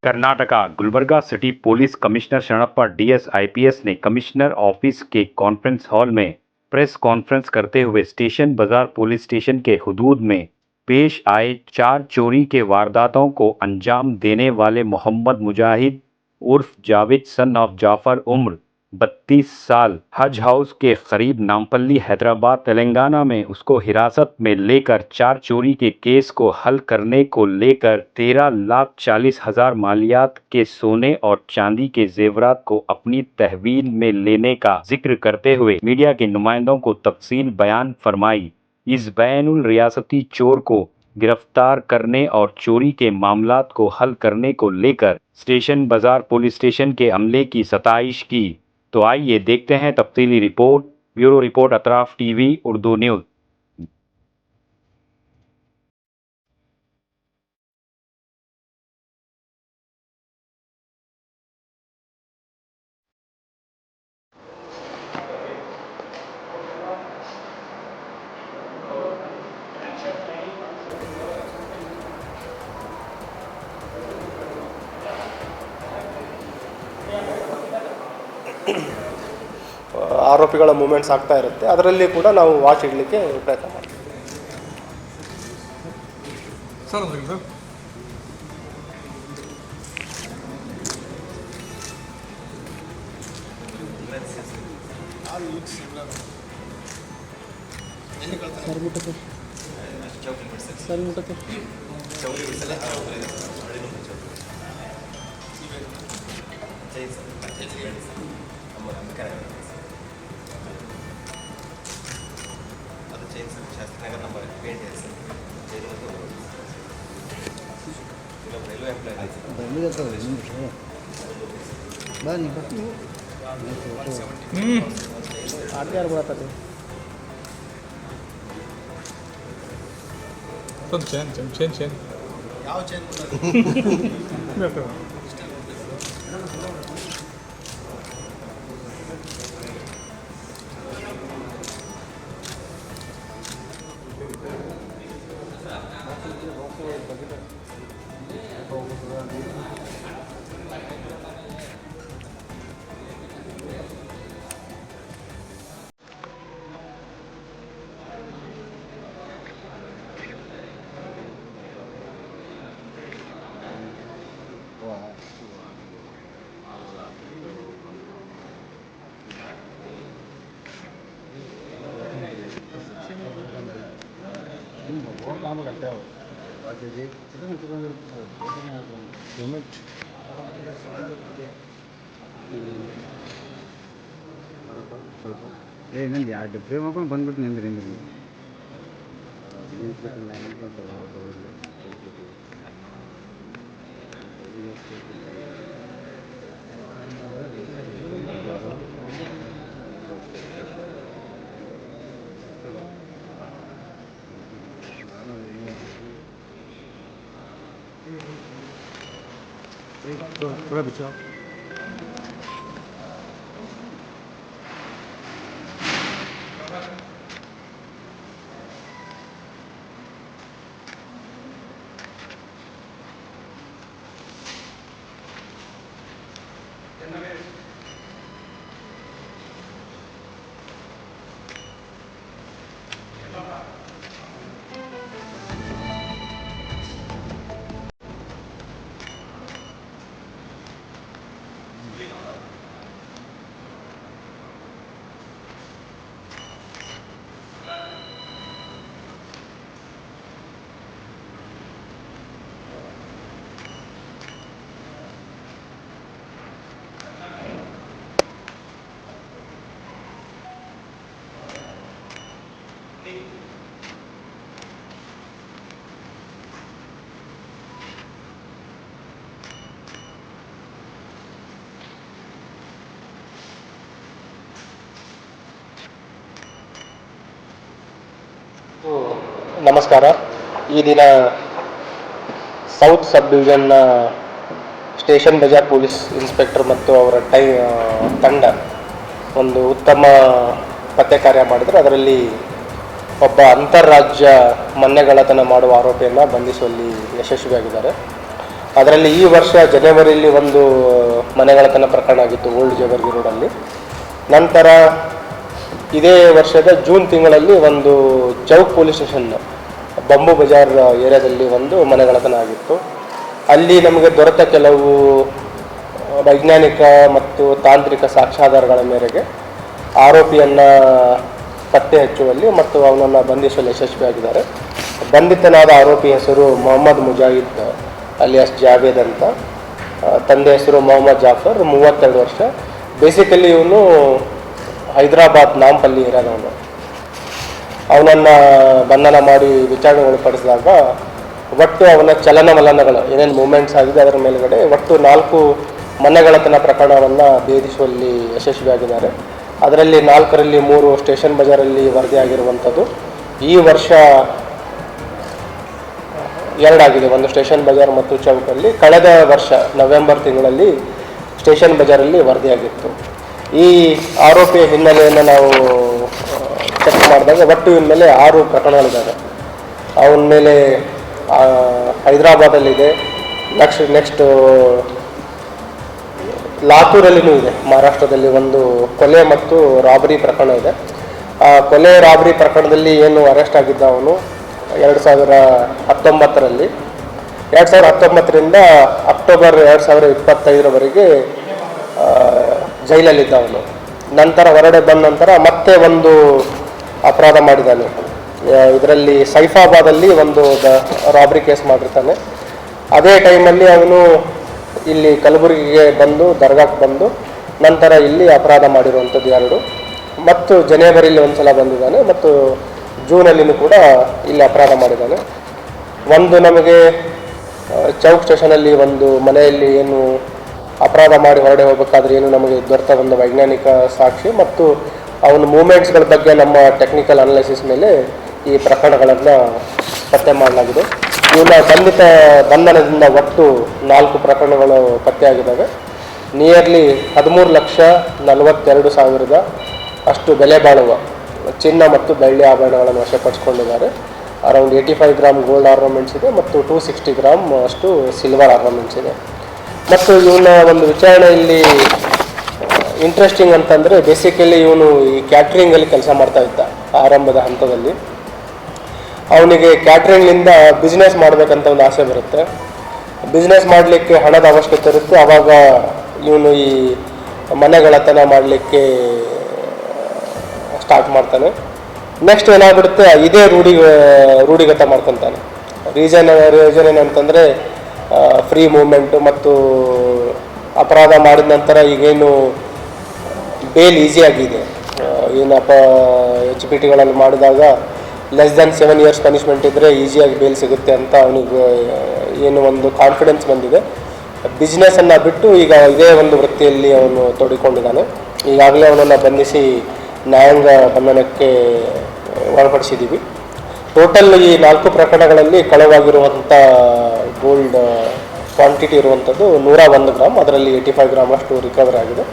Karnataka Gulbarga city police commissioner Sharanappa DS IPS ने commissioner office के conference hall में प्रेस कॉन्फ्रेंस करते हुए स्टेशन बाजार पुलिस स्टेशन के हुदूद में पेश आए 4 चोरी के वारदातों को अंजाम देने वाले मोहम्मद मुजाहिद उर्फ जावेद सन ऑफ जाफर उम्र 32 साल हज हाउस के करीब नामपल्ली हैदराबाद तेलंगाना में उसको हिरासत में लेकर 4 चोरी के केस को हल करने को लेकर 13,40,000 मालियात के सोने और चांदी के जेवरात को अपनी तहवील में लेने का जिक्र करते हुए मीडिया के नुमाइंदों को तफसील बयान फरमाई। इस बैनुल रियासती चोर को गिरफ्तार करने और चोरी के मामलात को हल करने को लेकर स्टेशन बाजार पुलिस स्टेशन के अमले की सताइश की। तो आइए देखते हैं तफसीली report. Bureau report Atraf TV Urdu news. ಆರೋಪಿಗಳ ಮೂವ್ಮೆಂಟ್ಸ್ ಆಗ್ತಾ ಇರುತ್ತೆ, ಅದರಲ್ಲಿ ಕೂಡ ನಾವು ವಾಚ್ ಇಡಲಿಕ್ಕೆ ಪ್ರಯತ್ನ ಮಾಡ್ತೀವಿ. Shastrinagar number 20 sir. Railway employee chain ಯಾವ ಚೇನ್ ನಂದು ಎರಡು ಫ್ರೇಮ್ ಹಾಕೊಂಡು ಬಂದ್ಬಿಟ್ಟು ನಿಂದ್ರಿ थोड़ा बिछाओ. ನಮಸ್ಕಾರ. ಈ ದಿನ south sub ಡಿವಿಷನ್ನ station Bazaar police inspector ಮತ್ತು ಅವರ ತಂಡ ಒಂದು ಉತ್ತಮ ಪತ್ತೆ ಕಾರ್ಯ ಮಾಡಿದ್ರು. ಅದರಲ್ಲಿ ಒಬ್ಬ ಅಂತಾರಾಜ್ಯ ಮನೆಗಳ್ಳತನ ಮಾಡುವ ಆರೋಪಿಯನ್ನು ಬಂಧಿಸುವಲ್ಲಿ ಯಶಸ್ವಿಯಾಗಿದ್ದಾರೆ. ಅದರಲ್ಲಿ ಈ ವರ್ಷ ಜನವರಿಯಲ್ಲಿ ಒಂದು ಮನೆಗಳ್ಳತನ ಪ್ರಕರಣ ಆಗಿತ್ತು ಓಲ್ಡ್ ಜೇವರ್ಗಿ ರೋಡಲ್ಲಿ. ನಂತರ ಇದೇ ವರ್ಷದ ಜೂನ್ ತಿಂಗಳಲ್ಲಿ ಒಂದು Chowk police station bamboo Bazaar ಏರಿಯಾದಲ್ಲಿ ಒಂದು ಮನೆಗಳ್ಳತನ ಆಗಿತ್ತು. ಅಲ್ಲಿ ನಮಗೆ ದೊರೆತ ಕೆಲವು ವೈಜ್ಞಾನಿಕ ಮತ್ತು ತಾಂತ್ರಿಕ ಸಾಕ್ಷ್ಯಾಧಾರಗಳ ಮೇರೆಗೆ ಆರೋಪಿಯನ್ನು ಪತ್ತೆ ಹಚ್ಚುವಲ್ಲಿ ಮತ್ತು ಅವನನ್ನು ಬಂಧಿಸುವಲ್ಲಿ ಯಶಸ್ವಿಯಾಗಿದ್ದಾರೆ. ಬಂಧಿತನಾದ ಆರೋಪಿ ಹೆಸರು ಮೊಹಮ್ಮದ್ ಮುಜಾಹಿದ್ ಅಲಿಯಾಸ್ ಜಾವೇದ್ ಅಂತ. ತಂದೆ ಹೆಸರು ಮೊಹಮ್ಮದ್ ಜಾಫರ್, 32 ವರ್ಷ. ಬೇಸಿಕಲಿ ಇವನು ಹೈದರಾಬಾದ್ ನಾಂಪಲ್ಲಿ ಏರಿಯಾದವನು. ಅವನನ್ನು ಬಂಧನ ಮಾಡಿ ವಿಚಾರಣೆ ಒಳಪಡಿಸಿದಾಗ ಒಟ್ಟು ಅವನ ಚಲನವಲನಗಳು ಏನೇನು ಮೂಮೆಂಟ್ಸ್ ಆಗಿದೆ ಅದರ ಮೇಲುಗಡೆ ಒಟ್ಟು 4 ಮನೆಗಳ್ಳತನ ಪ್ರಕರಣವನ್ನು ಭೇದಿಸುವಲ್ಲಿ ಯಶಸ್ವಿಯಾಗಿದ್ದಾರೆ. ಅದರಲ್ಲಿ 4ರಲ್ಲಿ 3 ಸ್ಟೇಷನ್ ಬಜಾರಲ್ಲಿ ವರದಿಯಾಗಿರುವಂಥದ್ದು. ಈ ವರ್ಷ 2 ಆಗಿದೆ, ಒಂದು ಸ್ಟೇಷನ್ ಬಜಾರ್ ಮತ್ತು ಚೌಕಲ್ಲಿ. ಕಳೆದ ವರ್ಷ ನವೆಂಬರ್ ತಿಂಗಳಲ್ಲಿ ಸ್ಟೇಷನ್ ಬಜಾರಲ್ಲಿ ವರದಿಯಾಗಿತ್ತು. ಈ ಆರೋಪಿಯ ಹಿನ್ನೆಲೆಯನ್ನು ನಾವು ಚೆಕ್ ಮಾಡಿದಾಗ ಒಟ್ಟು ಇವನ ಮೇಲೆ 6 ಪ್ರಕರಣಗಳಿದ್ದಾವೆ. ಅವನ ಮೇಲೆ ಹೈದರಾಬಾದಲ್ಲಿದೆ, ನೆಕ್ಸ್ಟ್ ಲಾತೂರಲ್ಲಿನೂ ಇದೆ. ಮಹಾರಾಷ್ಟ್ರದಲ್ಲಿ ಒಂದು ಕೊಲೆ ಮತ್ತು ರಾಬರಿ ಪ್ರಕರಣ ಇದೆ. ಆ ಕೊಲೆ ರಾಬರಿ ಪ್ರಕರಣದಲ್ಲಿ ಏನು ಅರೆಸ್ಟ್ ಆಗಿದ್ದ ಅವನು 2019ರಲ್ಲಿ, 2019ರಿಂದ ಅಕ್ಟೋಬರ್ 2025ರವರೆಗೆ ಜೈಲಲ್ಲಿದ್ದ ಅವನು. ನಂತರ ಹೊರಗಡೆ ಬಂದ ನಂತರ ಮತ್ತೆ ಒಂದು ಅಪರಾಧ ಮಾಡಿದ್ದಾನೆ. ಇದರಲ್ಲಿ ಸೈಫಾಬಾದಲ್ಲಿ ಒಂದು ರಾಬರಿ ಕೇಸ್ ಮಾಡಿರ್ತಾನೆ. ಅದೇ ಟೈಮಲ್ಲಿ ಅವನು ಇಲ್ಲಿ ಕಲಬುರಗಿಗೆ ಬಂದು ದರ್ಗಾಕ್ಕೆ ಬಂದು ನಂತರ ಇಲ್ಲಿ ಅಪರಾಧ ಮಾಡಿರುವಂಥದ್ದು 2. ಮತ್ತು ಜನವರಿಯಲ್ಲಿ ಒಂದು ಸಲ ಬಂದಿದ್ದಾನೆ ಮತ್ತು ಜೂನಲ್ಲಿನೂ ಕೂಡ ಇಲ್ಲಿ ಅಪರಾಧ ಮಾಡಿದ್ದಾನೆ. ಒಂದು ನಮಗೆ ಚೌಕ್ ಸ್ಟೇಷನಲ್ಲಿ ಒಂದು ಮನೆಯಲ್ಲಿ ಏನು ಅಪರಾಧ ಮಾಡಿ ಹೊರಡೆ ಹೋಗಬೇಕಾದ್ರೆ ಏನು ನಮಗೆ ದೊರೆತ ಒಂದು ವೈಜ್ಞಾನಿಕ ಸಾಕ್ಷಿ ಮತ್ತು ಅವನ ಮೂಮೆಂಟ್ಸ್ಗಳ ಬಗ್ಗೆ ನಮ್ಮ ಟೆಕ್ನಿಕಲ್ ಅನಾಲಿಸಿಸ್ ಮೇಲೆ ಈ ಪ್ರಕರಣಗಳನ್ನು ಪತ್ತೆ ಮಾಡಲಾಗಿದೆ. ಇವನ ಬಂಧನದಿಂದ ಒಟ್ಟು 4 ಪ್ರಕರಣಗಳು ಪತ್ತೆಯಾಗಿದ್ದಾವೆ. ನಿಯರ್ಲಿ 13,42,000 ಅಷ್ಟು ಬೆಲೆ ಬಾಳುವ ಚಿನ್ನ ಮತ್ತು ಬೆಳ್ಳಿ ಆಭರಣಗಳನ್ನು ವಶಪಡಿಸಿಕೊಂಡಿದ್ದಾರೆ. ಅರೌಂಡ್ 85 ಗ್ರಾಮ್ ಗೋಲ್ಡ್ ಆರ್ನಮೆಂಟ್ಸ್ ಇದೆ ಮತ್ತು 260 ಗ್ರಾಮ್ ಅಷ್ಟು ಸಿಲ್ವರ್ ಆರ್ನಮೆಂಟ್ಸ್ ಇದೆ. ಮತ್ತು ಇವನ ಒಂದು ವಿಚಾರಣೆಯಲ್ಲಿ ಇಂಟ್ರೆಸ್ಟಿಂಗ್ ಅಂತಂದರೆ ಬೇಸಿಕಲಿ ಇವನು ಈ ಕ್ಯಾಟ್ರಿಂಗಲ್ಲಿ ಕೆಲಸ ಮಾಡ್ತಾ ಇದ್ದ. ಆರಂಭದ ಹಂತದಲ್ಲಿ ಅವನಿಗೆ ಕ್ಯಾಟ್ರಿಂಗ್ನಿಂದ ಬಿಸ್ನೆಸ್ ಮಾಡಬೇಕಂತ ಒಂದು ಆಸೆ ಬರುತ್ತೆ. ಬಿಸ್ನೆಸ್ ಮಾಡಲಿಕ್ಕೆ ಹಣದ ಅವಶ್ಯಕತೆ ಇರುತ್ತೆ. ಆವಾಗ ಇವನು ಈ ಮನೆಗಳ್ಳತನ ಮಾಡಲಿಕ್ಕೆ ಸ್ಟಾರ್ಟ್ ಮಾಡ್ತಾನೆ. ನೆಕ್ಸ್ಟ್ ಏನಾಗ್ಬಿಡುತ್ತೆ, ಇದೇ ರೂಢಿಗತ ಮಾಡ್ಕೊತಾನೆ. ರೀಸನ್ ಏನಂತಂದರೆ ಫ್ರೀ ಮೂವ್ಮೆಂಟು ಮತ್ತು ಅಪರಾಧ ಮಾಡಿದ ನಂತರ ಈಗೇನು ಬೇಲ್ ಈಸಿಯಾಗಿದೆ. ಏನಪ್ಪ HPTಗಳಲ್ಲಿ ಮಾಡಿದಾಗ ಲೆಸ್ ದೆನ್ 7 ಇಯರ್ಸ್ ಪನಿಷ್ಮೆಂಟ್ ಇದ್ದರೆ ಈಸಿಯಾಗಿ ಬೇಲ್ ಸಿಗುತ್ತೆ ಅಂತ ಅವನಿಗೆ ಏನು ಒಂದು ಕಾನ್ಫಿಡೆನ್ಸ್ ಬಂದಿದೆ. ಬಿಸ್ನೆಸ್ಸನ್ನು ಬಿಟ್ಟು ಈಗ ಇದೇ ಒಂದು ವೃತ್ತಿಯಲ್ಲಿ ಅವನು ತೊಡಗಿಕೊಂಡಿದ್ದಾನೆ. ಈಗಾಗಲೇ ಅವನನ್ನು ಬಂಧಿಸಿ ನ್ಯಾಯಾಂಗ ಬಂಧನಕ್ಕೆ ಒಳಪಡಿಸಿದ್ದೀವಿ. ಟೋಟಲ್ ಈ 4 ಪ್ರಕರಣಗಳಲ್ಲಿ ಕಳವಾಗಿರುವಂಥ ಗೋಲ್ಡ್ ಕ್ವಾಂಟಿಟಿ ಇರುವಂಥದ್ದು 101 ಗ್ರಾಮ್. ಅದರಲ್ಲಿ 85 ಗ್ರಾಮ್ ಅಷ್ಟು ರಿಕವರ್ ಆಗಿದೆ.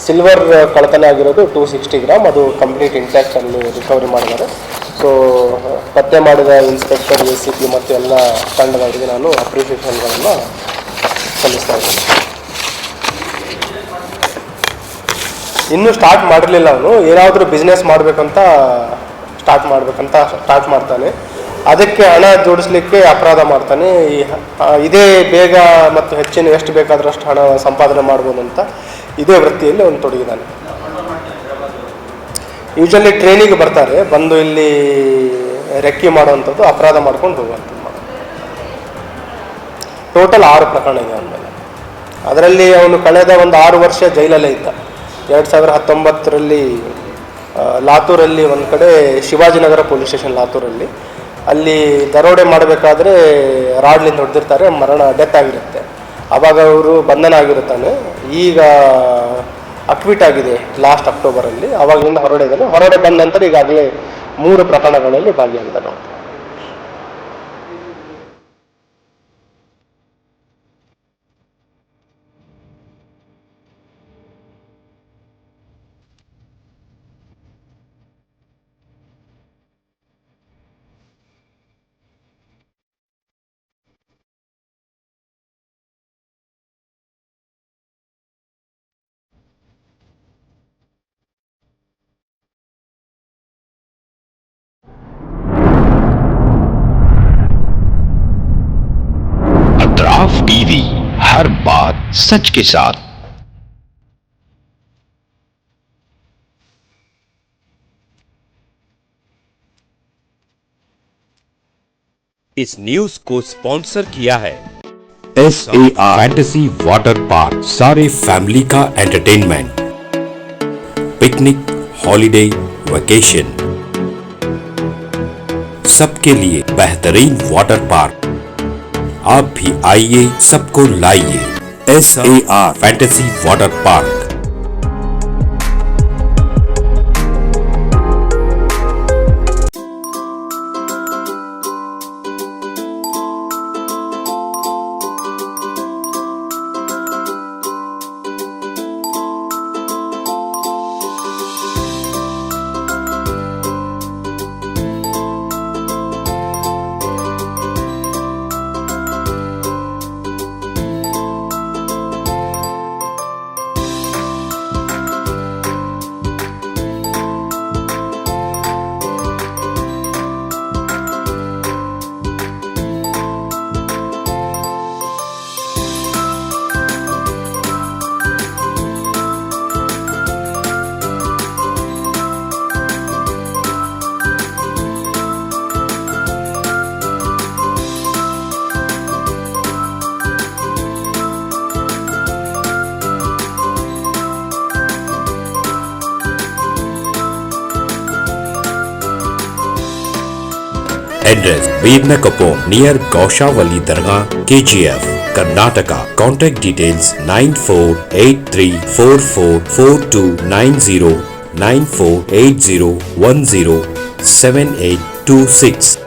ಸಿಲ್ವರ್ ಕಳ್ಳತನ ಆಗಿರೋದು 260 ಗ್ರಾಮ್. ಅದು ಕಂಪ್ಲೀಟ್ ಇಂಟ್ಯಾಕ್ಟ್ ಅಲ್ಲಿ ರಿಕವರಿ ಮಾಡಿದ್ದಾರೆ. ಸೊ ಪತ್ತೆ ಮಾಡಿದ ಇನ್ಸ್ಪೆಕ್ಟರ್, ACP ಮತ್ತು ಎಲ್ಲ ತಂಡದವರಿಗೆ ನಾನು ಅಪ್ರಿಷಿಯೇಷನ್ಗಳನ್ನು ಸಲ್ಲಿಸ್ತಾ ಇದ್ದೀನಿ. ಇನ್ನೂ ಸ್ಟಾರ್ಟ್ ಮಾಡಿರಲಿಲ್ಲ ಅವನು. ಏನಾದರೂ ಬಿಸ್ನೆಸ್ ಮಾಡಬೇಕಂತ ಸ್ಟಾರ್ಟ್ ಮಾಡ್ತಾನೆ. ಅದಕ್ಕೆ ಹಣ ಜೋಡಿಸ್ಲಿಕ್ಕೆ ಅಪರಾಧ ಮಾಡ್ತಾನೆ. ಇದೇ ಬೇಗ ಮತ್ತು ಹೆಚ್ಚಿನ ಎಷ್ಟು ಬೇಕಾದರೂ ಅಷ್ಟು ಹಣ ಸಂಪಾದನೆ ಮಾಡ್ಬೋದು ಅಂತ ಇದೇ ವೃತ್ತಿಯಲ್ಲಿ ಅವನು ತೊಡಗಿದ್ದಾನೆ. ಯೂಶಲಿ ಟ್ರೈನಿಗೆ ಬರ್ತಾರೆ, ಬಂದು ಇಲ್ಲಿ ರೆಕ್ಕಿ ಮಾಡುವಂಥದ್ದು, ಅಪರಾಧ ಮಾಡ್ಕೊಂಡು ಹೋಗುವಂಥದ್ದು. ಟೋಟಲ್ 6 ಪ್ರಕರಣ ಇದೆ ಅವನ ಮೇಲೆ. ಅದರಲ್ಲಿ ಅವನು ಕಳೆದ ಒಂದು 6 ವರ್ಷ ಜೈಲಲ್ಲೇ ಇದ್ದ. 2019ರಲ್ಲಿ ಲಾತೂರಲ್ಲಿ ಒಂದು ಕಡೆ ಶಿವಾಜಿನಗರ ಪೊಲೀಸ್ ಸ್ಟೇಷನ್ ಲಾತೂರಲ್ಲಿ ಅಲ್ಲಿ ದರೋಡೆ ಮಾಡಬೇಕಾದ್ರೆ ರಾಡ್ಲಿಂದ ಹೊಡೆದಿರ್ತಾರೆ, ಡೆತ್ ಆಗಿರುತ್ತೆ. ಆವಾಗ ಅವರು ಬಂಧನ ಆಗಿರುತ್ತಾನೆ. ಈಗ ಅಕ್ವಿಟ್ ಆಗಿದೆ ಲಾಸ್ಟ್ ಅಕ್ಟೋಬರಲ್ಲಿ. ಆವಾಗಲಿಂದ ಹೊರಗಡೆ ಬಂದ ನಂತರ ಈಗಾಗಲೇ 3 ಪ್ರಕರಣಗಳಲ್ಲಿ ಭಾಗಿಯಾಗಿದ್ದಾನೆ. सच के साथ। इस न्यूज को स्पॉन्सर किया है SAR फैंटेसी वाटर पार्क, सारे फैमिली का एंटरटेनमेंट, पिकनिक, हॉलिडे, वेकेशन, सबके लिए बेहतरीन वाटर पार्क। आप भी आइए, सबको लाइए। SAR fantasy water park. Address Vedna Kapur near Gaushavali Dargah, KGF, Karnataka. Contact details 9483444290 9480107826.